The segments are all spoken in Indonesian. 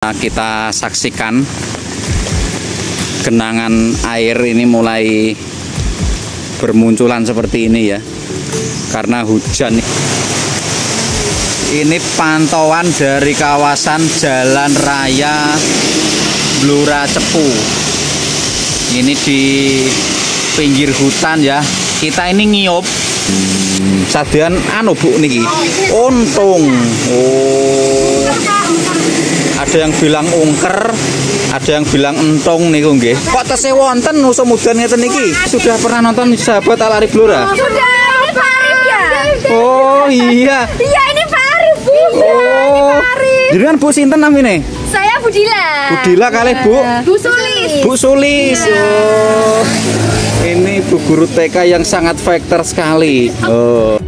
Kita saksikan genangan air ini mulai bermunculan seperti ini ya, karena hujan. Ini pantauan dari kawasan Jalan Raya Blora Cepu. Ini di pinggir hutan ya. Kita ini ngiup sadian anu Bu niki. Untung. Oh. Ada yang bilang ungker, ada yang bilang entong niku nggih. Kok tesih wonten musim udan ngeten niki? Sudah pernah nonton Sahabat Al Arif Blora? Sudah, ini Pak Arif ya? Oh iya. Iya, ini Pak Arif Bu. Oh. Jenengan Bu sinten namine? Saya Budila. Budila kalih Bu? Bu Sulis. Bu Sulis. Oh. Ini Bu guru TK yang sangat fighter sekali. Oh.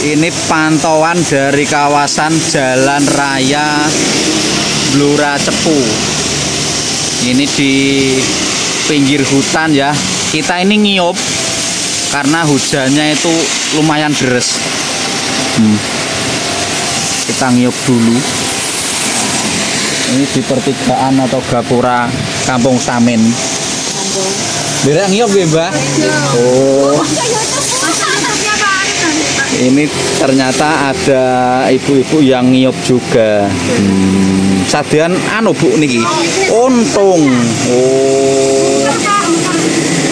Ini pantauan dari kawasan Jalan Raya Blora Cepu. Ini di pinggir hutan ya. Kita ini ngiup karena hujannya itu lumayan deres. Kita ngiup dulu. Ini di pertigaan atau gapura Kampung Samin. Berek ngiup ya Mbak? Oh. Ini ternyata ada ibu-ibu yang ngiup juga. Sadian anu Bu niki. Untung. Oh.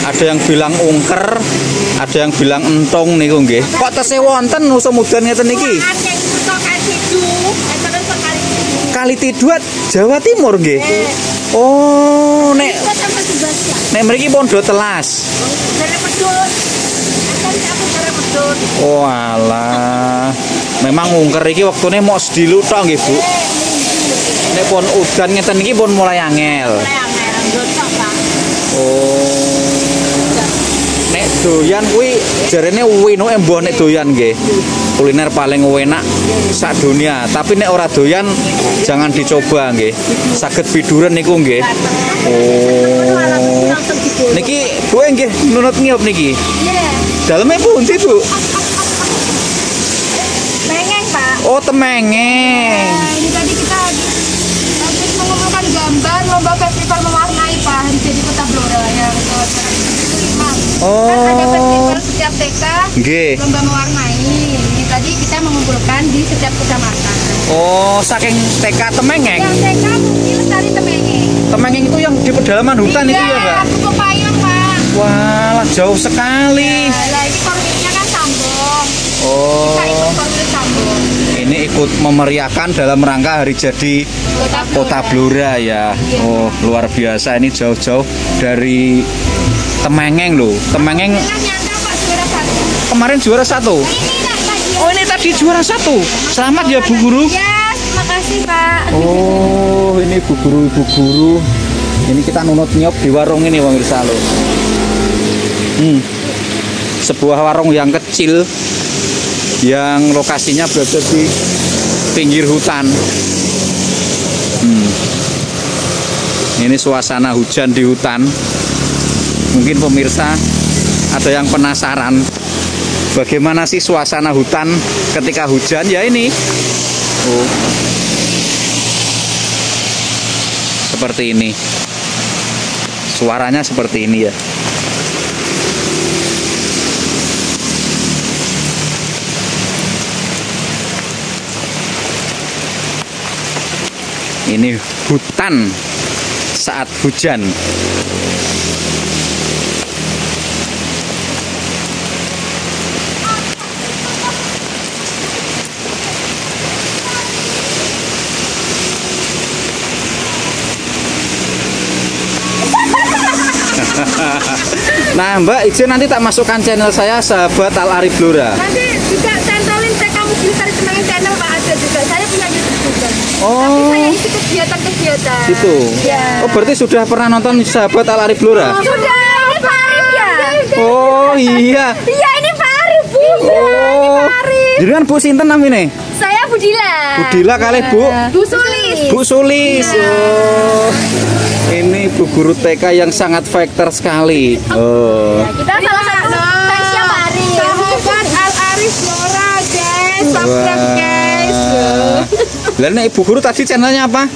Ada yang bilang ungker, ada yang bilang entong niku nggih. Kok tesih wonten musim udan ngeten niki? Kali Tiduat Jawa Timur nggih. Oh, nek mriki Pondok Telas. Oh alah, memang ungker iki waktune mok sedilu tok nggih Bu. Nek pon udan ngeten iki pun mulai angel. Oh. Nek doyan kuwi jarene winuke mbah nek doyan nggih. Kuliner paling enak sak dunia, tapi nek ora doyan jangan dicoba nggih. Saged biduren niku nggih. Oh. Niki Bu nggih nunut ngiup niki. Dalamnya pundi Bu? Temengeng Pak. Oh temengeng. Ini tadi kita habis mengumpulkan gambar lomba festival mewarnai Pak Hari Jadi Kota Blora yang Oh. Kan ada festival setiap TK. Nggih. Lomba mewarnai. Ini tadi kita mengumpulkan di setiap kecamatan. Oh saking TK Temengeng. Yang TK mungkin dari Temengeng. Temengeng itu yang di pedalaman hutan itu ya Mbak? Iya, Payung Pak. Wah jauh sekali. Nah ini korwilnya kan Sambong. Oh. Kita ikut korwil Sambong. Ini ikut memeriahkan dalam rangka Hari Jadi Kota Blora ya. Oh luar biasa, ini jauh-jauh dari Temengeng loh. Temengeng kemarin juara 1. Oh ini tadi juara 1. Selamat ya Bu Guru. Ya terima kasih Pak. Oh ini Bu Guru, Ibu Guru. Ini kita nunut nyiup di warung ini pemirsa loh. Sebuah warung yang kecil yang lokasinya berada di pinggir hutan. Ini suasana hujan di hutan. Mungkin pemirsa ada yang penasaran bagaimana sih suasana hutan ketika hujan ya ini. Oh. Seperti ini. Suaranya seperti ini ya. Ini hutan saat hujan. Nah Mbak, izin nanti tak masukkan channel saya Sahabat Al Arif Blora. Nanti juga centolin TK Muglis kelihatan. Situ. Iya. Oh, berarti sudah pernah nonton Sahabat Al Arif Blora? Sudah, ini Pak Arif ya? Oh iya. Iya, ini Pak Arif, Bu. Oh. Jadi kan Bu sinten namanya? Saya Budila. Budila kali Bu. Bu Sulis. Bu Sulis. Oh. Ini Bu guru TK yang sangat fighter sekali. Oh. Kita salah satu fansnya Pak Arif. Sahabat Al Arif Blora, guys. Subscribe, guys. Lah nek Ibu guru tadi channelnya apa?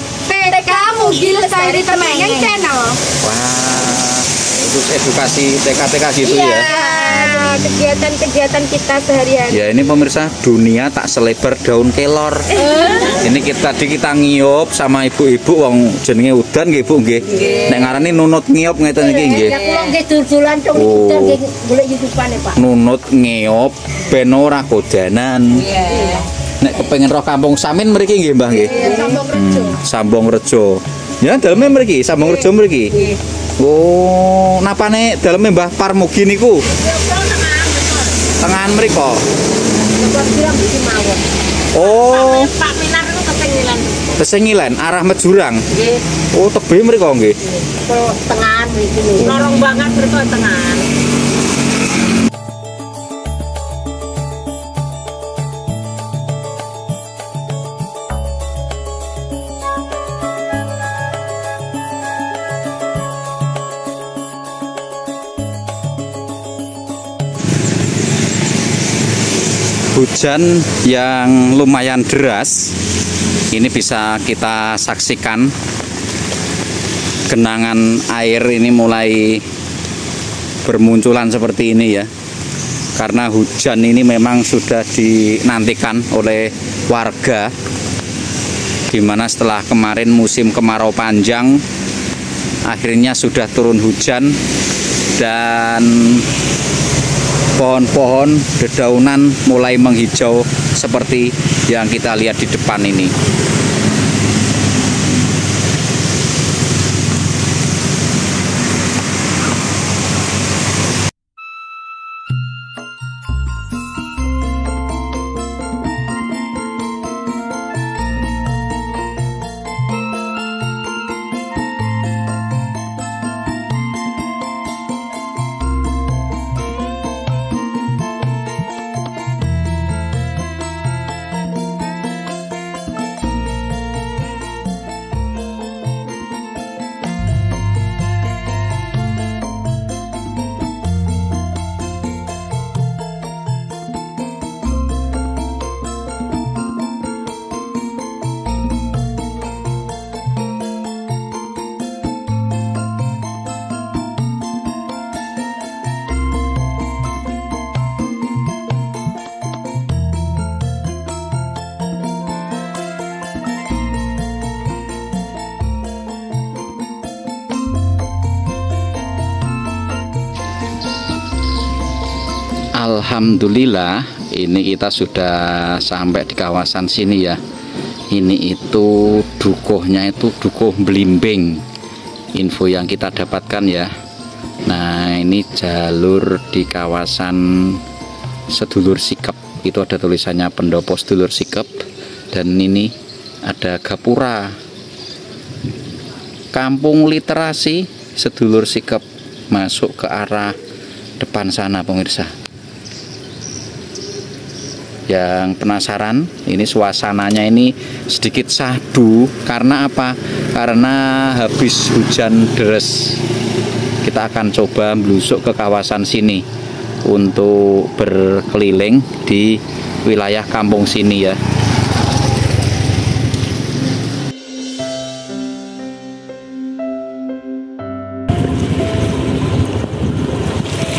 TK Mugi Lestari Temengeng Channel. Wah, itu edukasi TK-TK gitu ya. Kegiatan-kegiatan kita sehari-hari. Ya ini pemirsa, dunia tak selebar daun kelor. Ini tadi kita ngiyop sama ibu-ibu wong jenenge udan nggih Bu nggih. Nek ngarani nunut ngiyop ngeten iki nggih. Kula nggih dul-dulan tong udan nggih golek YouTube-ane, Pak. Nunut ngiyop ben ora kodanan. Nek kepengin roh kampung Samin mriki nggih Mbah nggih. Sambung Rejo. Ya daleme mriki, Sambung Rejo mriki. Oh, napane daleme Mbah Parmugi niku? Tengahan mriko. Oh, Pak Minar itu kesengilan. Kesengilan arah Mejurang. Nggih, Oh, tebe mriko nggih. tengahan mriki lho. Lorong banget mriko tengahan. Hujan yang lumayan deras ini bisa kita saksikan genangan air ini mulai bermunculan seperti ini ya, karena hujan ini memang sudah dinantikan oleh warga, dimana setelah kemarin musim kemarau panjang akhirnya sudah turun hujan dan pohon-pohon dedaunan mulai menghijau seperti yang kita lihat di depan ini. Alhamdulillah, ini kita sudah sampai di kawasan sini ya. Ini itu dukuhnya itu dukuh Blimbing. Info yang kita dapatkan ya. Nah, ini jalur di kawasan Sedulur Sikep. Itu ada tulisannya Pendopo Sedulur Sikep. Dan ini ada gapura. Kampung Literasi Sedulur Sikep, masuk ke arah depan sana pemirsa. Yang penasaran, ini suasananya ini sedikit syahdu karena apa? Karena habis hujan deras. Kita akan coba melusuk ke kawasan sini untuk berkeliling di wilayah kampung sini ya.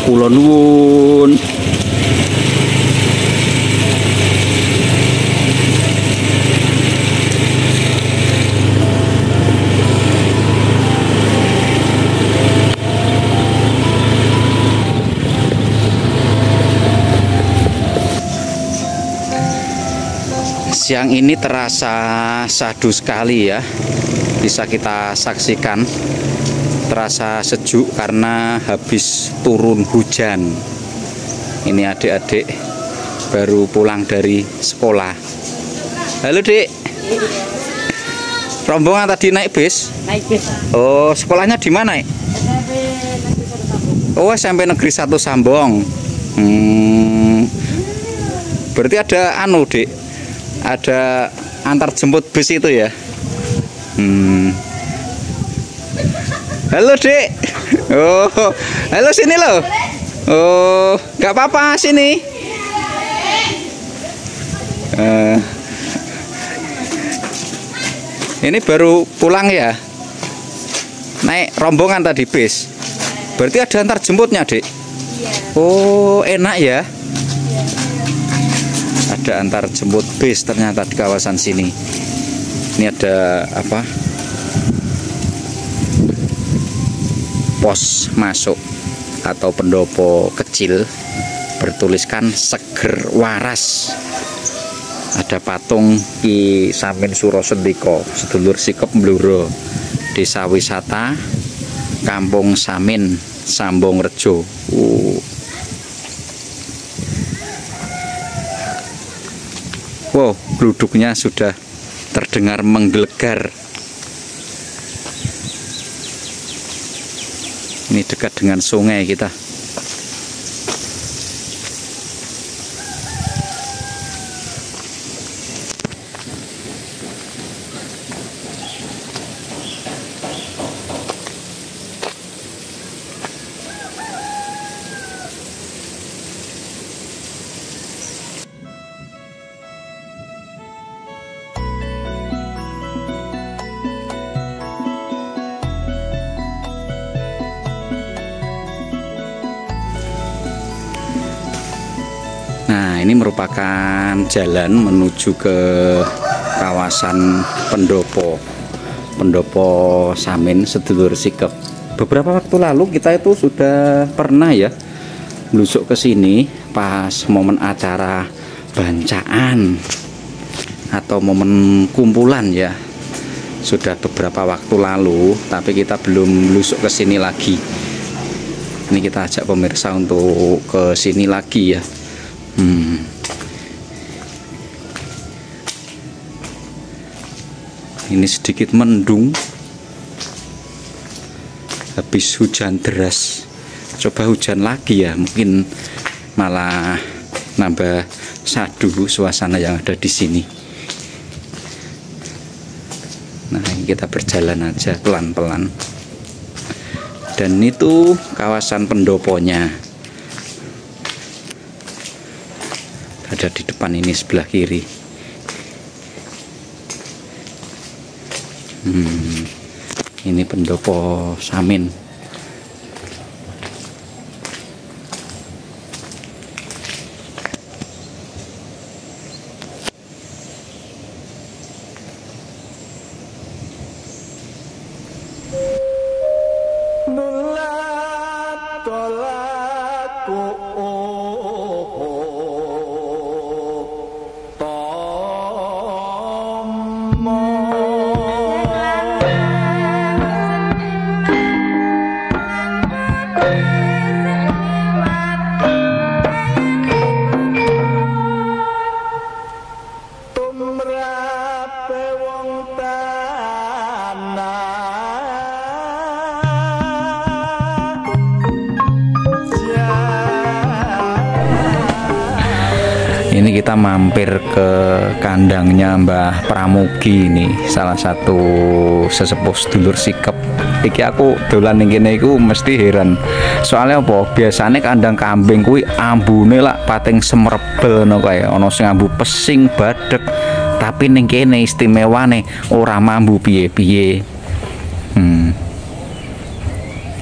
Kula nuwun. Siang ini terasa syahdu sekali ya, bisa kita saksikan. Terasa sejuk karena habis turun hujan. Ini adik-adik baru pulang dari sekolah. Halo Dek, Rombongan tadi naik bis? Naik bis. Oh, sekolahnya di mana? Oh, SMP Negeri 1 Sambong. Berarti ada anu, Dik. Ada antar jemput bis itu ya? Halo, Dik. Oh, halo sini loh. Oh, nggak apa-apa sini. Ini baru pulang ya? Naik rombongan tadi bis. Berarti ada antar jemputnya, Dik? Oh, enak ya? Ada antar jemput bis ternyata di kawasan sini. Ini ada apa? Pos masuk atau pendopo kecil bertuliskan Seger Waras. Ada patung Ki Samin Suro Sendiko, sedulur sikep Bluro, Desa Wisata Kampung Samin, Sambong Rejo. Wow, gluduknya sudah terdengar menggelegar. Ini dekat dengan sungai kita. Nah, ini merupakan jalan menuju ke kawasan pendopo Samin sedulur sikep. Beberapa waktu lalu kita itu sudah pernah ya melusuk ke sini pas momen acara bancaan atau momen kumpulan ya. Sudah beberapa waktu lalu, tapi kita belum melusuk ke sini lagi. Ini kita ajak pemirsa untuk ke sini lagi ya. Ini sedikit mendung habis hujan deras. Coba hujan lagi ya, mungkin malah nambah sadu suasana yang ada di sini. Nah, kita berjalan aja pelan-pelan. Dan itu kawasan pendoponya. Ada di depan ini sebelah kiri. Ini pendopo Samin. Ini kita mampir ke kandangnya Mbah Pramugi, ini salah satu sesepuh sedulur sikep. Iki aku dolan ning kene iku mesti heran. Soalnya apa? Biasanya kandang kambing kuwi ambune lak pating semrebel ngono kae. Ana sing ambu pesing, badhek. Tapi ning kene istimewane ora mambu piye-piye.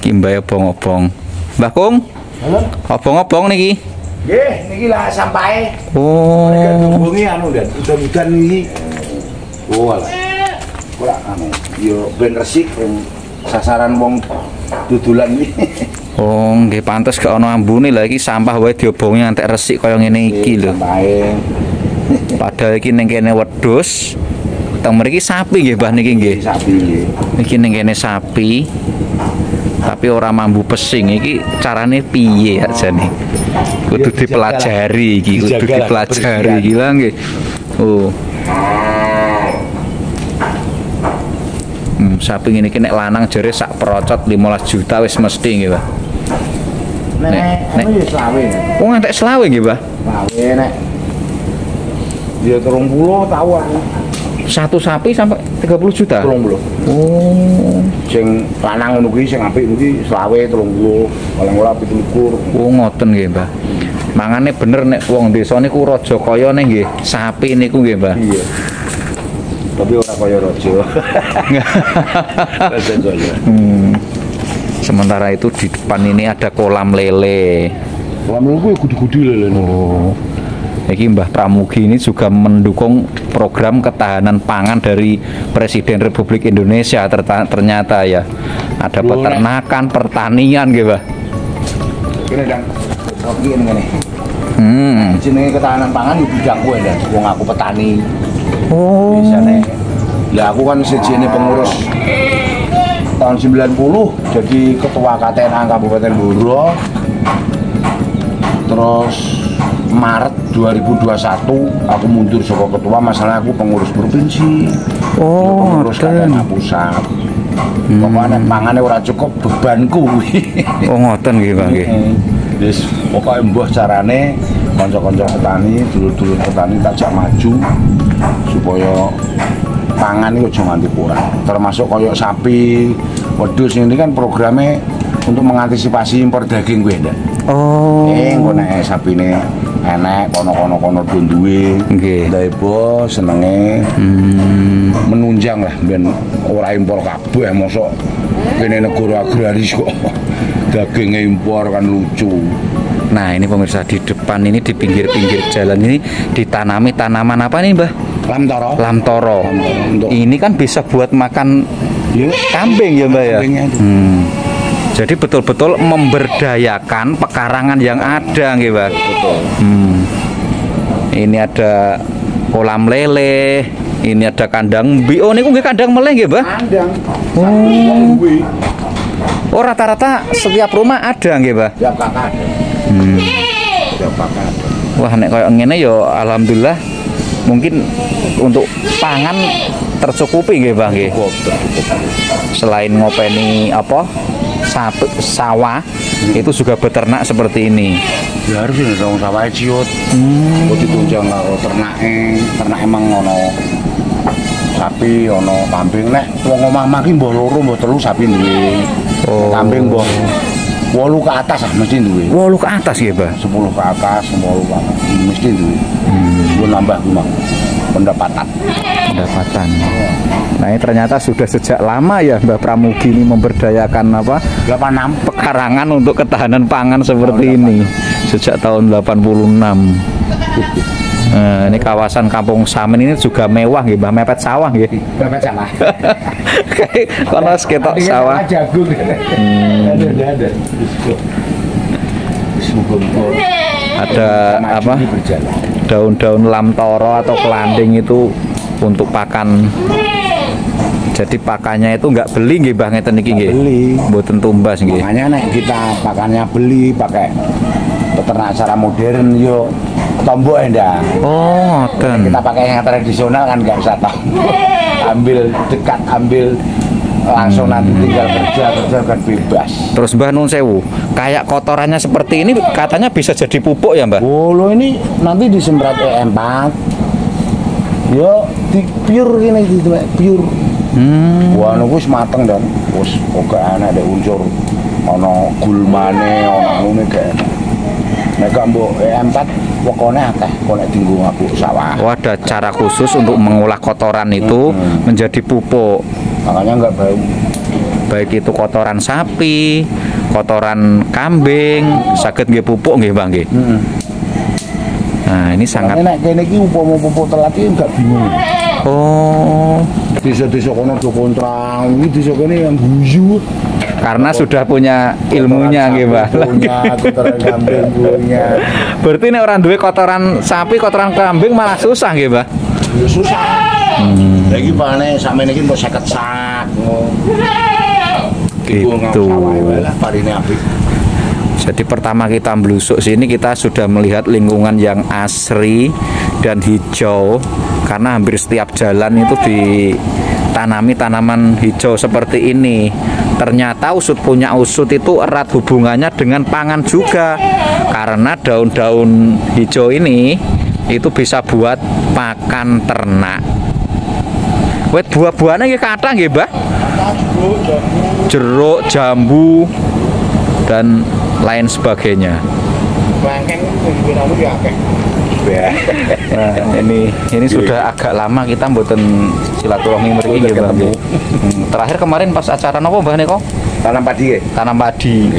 Ki mbah obong-obong. Mbah Kung? Halo? Obong-obong niki. Nggih, niki lah sampahe. Oh. Mereka dihubungi anu dan udan-udan iki. Oh alah. Ora anu, yo ben resik sasaran wong dudulan iki. Oh, nggih pantes gak ana ambune lah iki sampah wae diobongi ngantek resik kaya ngene iki lho. Sampahe. Padahal iki ning kene wedhus. Teng mriki sapi nggih, Mbah niki nggih. Sapi nggih. Iki ning kene sapi. Tapi ora mambu pesing iki carane piye ajane? Kudu dipelajari iki, kudu dipelajari iki lah nggih. Oh. Sapi ini nek lanang jare sak perocot 15 juta wis mesti nggih, Pak. Nek ya selawe. Oh, ngantek selawe nggih, Pak. Selawe nek dia 30 tahu aku. Satu sapi sampai 30 juta. 30. Oh. Sing lanang ngono kuwi sing apik kuwi selawe 30, paling ora 27. Oh, ngoten nggih, Mbah. Mangane bener nek wong desa niku raja kaya nggih, sapi niku nggih, Mbah. Iya. Tapi ora kaya raja. Raja kaya. Sementara itu di depan ini ada kolam lele. Kolam lele kuwi gede-gede lele. Oh. Iki Mbah Pramugi ini juga mendukung program ketahanan pangan dari Presiden Republik Indonesia ternyata ya. Ada peternakan, pertanian gitu, Mbah. Kene dan kopi ngene. Jenenge ketahanan pangan di bidangku ya, wong aku petani. Oh. Biasane. Lah aku kan sejene pengurus tahun 90 jadi ketua KTNA Kabupaten Blora. Terus Maret 2021 aku mundur sebagai ketua, masalah aku pengurus provinsi. Oh, pengurus KTNA pusat. Pokoknya pangannya ora cukup bebanku. Oh, ngoten nggih, Bang nggih. Wis pokoke mbah carane kanca-kanca petani, dulur-dulur petani takjak maju supaya pangan itu aja nganti kurang. Termasuk koyok sapi, wedhus ini kan programnya untuk mengantisipasi impor daging kuwi ndak. Oh. Engko nek sapine enek kono-kono duwe. Nggih. Lah ibu senenge menunjang lah ben ora impor kabeh mosok kene negara agraris kok dagingnya impor kan lucu. Nah, ini pemirsa di depan ini di pinggir-pinggir jalan ini ditanami tanaman apa nih, Mbah? Lamtoro. Lamtoro. Ini kan bisa buat makan kambing ya, Mbah ya. Jadi betul-betul memberdayakan pekarangan yang ada, nggih, Mbah. Betul. Ini ada kolam lele, ini ada kandang mbi. Oh, niku nggih kandang meleh nggih, Mbah? Kandang. Oh, rata-rata setiap rumah ada nggih, Mbah? Ya kakak. Ya kakak. Wah, nek koyo ngene ya alhamdulillah mungkin untuk pangan tercukupi nggih, Bang nggih. Selain ngopeni apa? Sawah itu juga beternak seperti ini. Ya harus ini dong sawah ciut. Kok ditunjang karo ternak emang ono sapi, ono kambing nek wong omah-omah ki mbah loro mbah telu sapi duwe. Oh. Kambing mbah 8 ke atas ah mesti duwe. 8 ke atas nggih, Bang. 10 ke atas, 10 ke atas mesti duwe. Gue nambah cuma pendapatan. Nah, ini ternyata sudah sejak lama ya Mbah Pramugi ini memberdayakan apa? 86 pekarangan untuk ketahanan pangan seperti ini. Sejak tahun 86. Nah, ini kawasan Kampung Samin ini juga mewah nggih, Mbah, mepet sawah nggih. Mepet sawah. Kayak kono ketok sawah. Jagung. Ada. Ada apa? Daun-daun lamtoro atau kelanding itu untuk pakan. Jadi pakannya itu nggak beli nggih, Mbah, ngeten iki nggih. Beli. Mboten tumbas nggih. Makanya nek kita pakannya beli pakai peternak secara modern yo tombok endah. Oh, ngoten. Kita pakai yang tradisional kan nggak usah tombok. Ambil dekat, ambil langsung nanti tinggal kerja kan bebas. Terus Mbah nun sewu, kayak kotorannya seperti ini katanya bisa jadi pupuk ya, Mbah? Oh, lo ini nanti disemprot E4. Yo di pure gini gitu, pure. Wah, nunggu mateng dan wis kok ana ada unsur ono gulmane, ono ngene kayak. Nek mbok E4 pokokne akeh kok nek dienggo aku sawah. Oh, ada cara khusus untuk mengolah kotoran itu menjadi pupuk. Makanya enggak bau. Baik itu kotoran sapi, kotoran kambing, saged nggih pupuk nggih, Bang nggih. Nah, ini sangat. Nek kene iki upama pupuk telat iki enggak bingung. Oh, Desa-desa kono do kontrang, iki desa kene yang guyu. karena sudah punya ilmunya nggih, Mbah. Kotoran kambing punya. Berarti nek orang duwe kotoran sapi, kotoran kambing malah susah nggih, Mbah. Ya susah. Lagi pane sampeyan iki mbok 50 sak. Gitu. Parine apik. Jadi pertama kita melusuk sini kita sudah melihat lingkungan yang asri dan hijau karena hampir setiap jalan itu ditanami tanaman hijau seperti ini. Ternyata usut punya usut itu erat hubungannya dengan pangan juga, karena daun-daun hijau ini itu bisa buat pakan ternak. Wet buah-buahnya nggih kathah nggih, Mbah? Jeruk, jambu, dan lain sebagainya. Nah, ini sudah agak lama kita mboten silaturahmi mriki nggih, Mbah. Terakhir kemarin pas acara napa, Mbah Neko? Tanam padi ya? Tanam padi.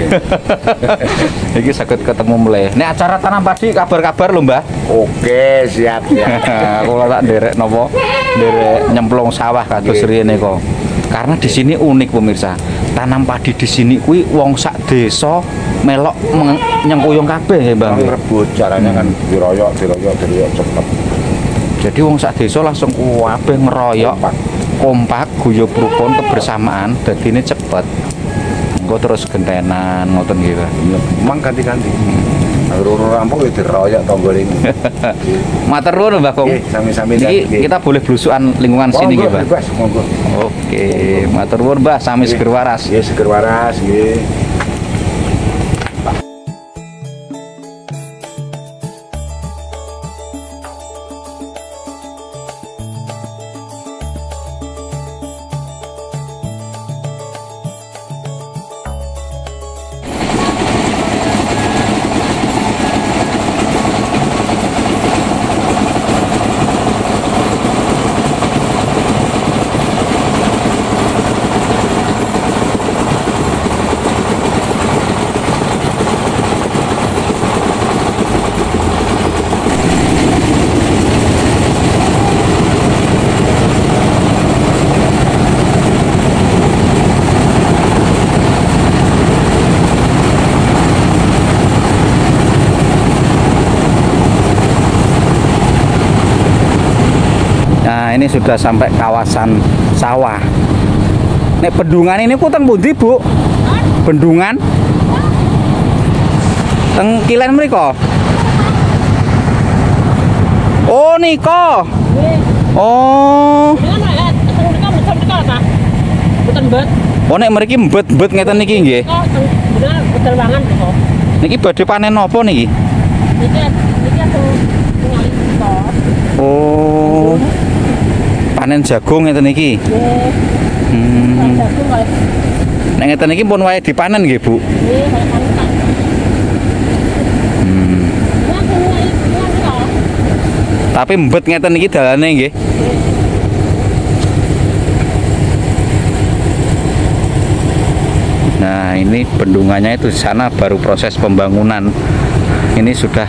Iki saged ketemu mulai. Ini acara tanam padi kabar-kabar lho, Mbah. Oke, siap ya. Kalau tak derek napa? Derek nyemplung sawah kados riyene kok. Karena di sini unik pemirsa. Tanam padi di sini kuwi wong sak desa melok nyengkuyung kabeh ya, Bang. Rebut caranya kan diroyok cepet. Jadi wong sak desa langsung kabeh ngeroyok. Kompak, guyub rukun kebersamaan, dadine cepet. Engko terus gentenan ngoten nggih, Pak. Emang ganti-ganti. Urung rampung ya diroyok tonggo ini. Matur nuwun, Mbah Kong. Nggih, sami-sami Iki kita boleh blusukan lingkungan sini nggih, Pak. Bebas, monggo. Oke, matur nuwun, Mbah, sami seger waras. Nggih, seger waras nggih. Nah, ini sudah sampai kawasan sawah. Nek bendungan ini ku teng pundi, Bu? Bendungan? Teng Kilen mriko. Oh, niko. Oh. Oh, nek mriki mbet-mbet ngeten niki nggih. Betul banget kok. Niki badhe panen napa niki? Niki Oh. Panen jagung ngeten iki. Nek ngeten iki pun wae dipanen nggih, Bu. Tapi mbet ngeten iki dalane nggih. Nah, ini bendungannya itu di sana baru proses pembangunan. Ini sudah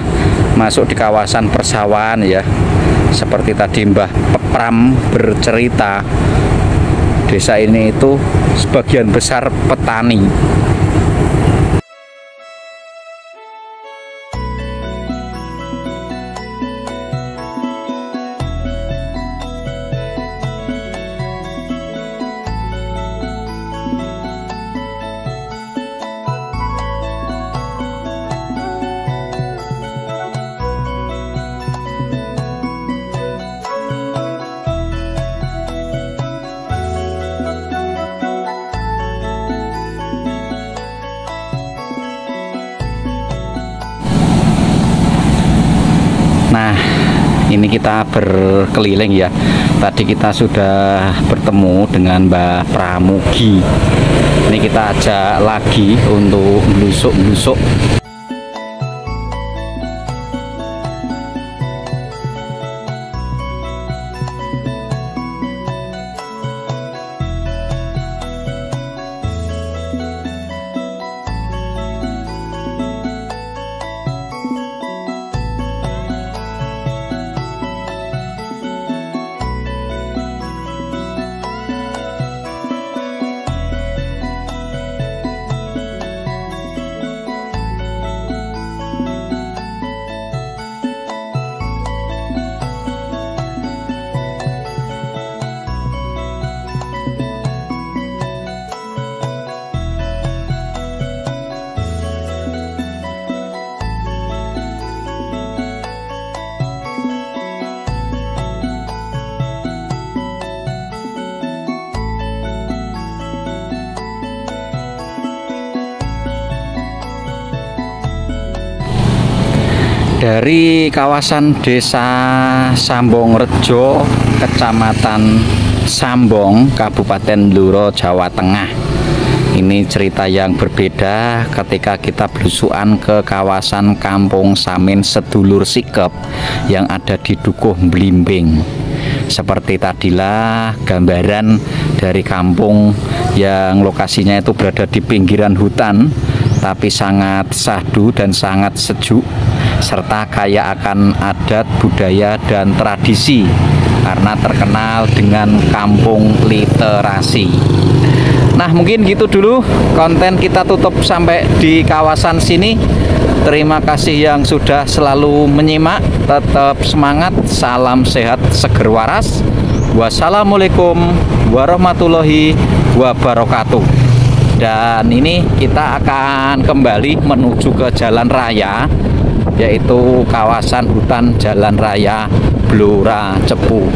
masuk di kawasan persawahan ya. Seperti tadi Mbah Pram bercerita, desa ini itu sebagian besar petani. Nah, ini kita berkeliling ya. Tadi kita sudah bertemu dengan Mbah Pramugi. Ini kita ajak lagi untuk blusuk-blusuk. Dari kawasan Desa Sambongrejo, Kecamatan Sambong, Kabupaten Blora, Jawa Tengah. Ini cerita yang berbeda ketika kita belusukan ke kawasan Kampung Samin Sedulur Sikep yang ada di Dukuh Blimbing. Seperti tadilah gambaran dari kampung yang lokasinya itu berada di pinggiran hutan, tapi sangat syahdu dan sangat sejuk, serta kaya akan adat, budaya, dan tradisi karena terkenal dengan kampung literasi. Nah, mungkin gitu dulu konten kita, tutup sampai di kawasan sini. Terima kasih yang sudah selalu menyimak. Tetap semangat, salam sehat, seger waras. Wassalamualaikum warahmatullahi wabarakatuh. Dan ini kita akan kembali menuju ke jalan raya, yaitu kawasan hutan Jalan Raya Blora Cepu.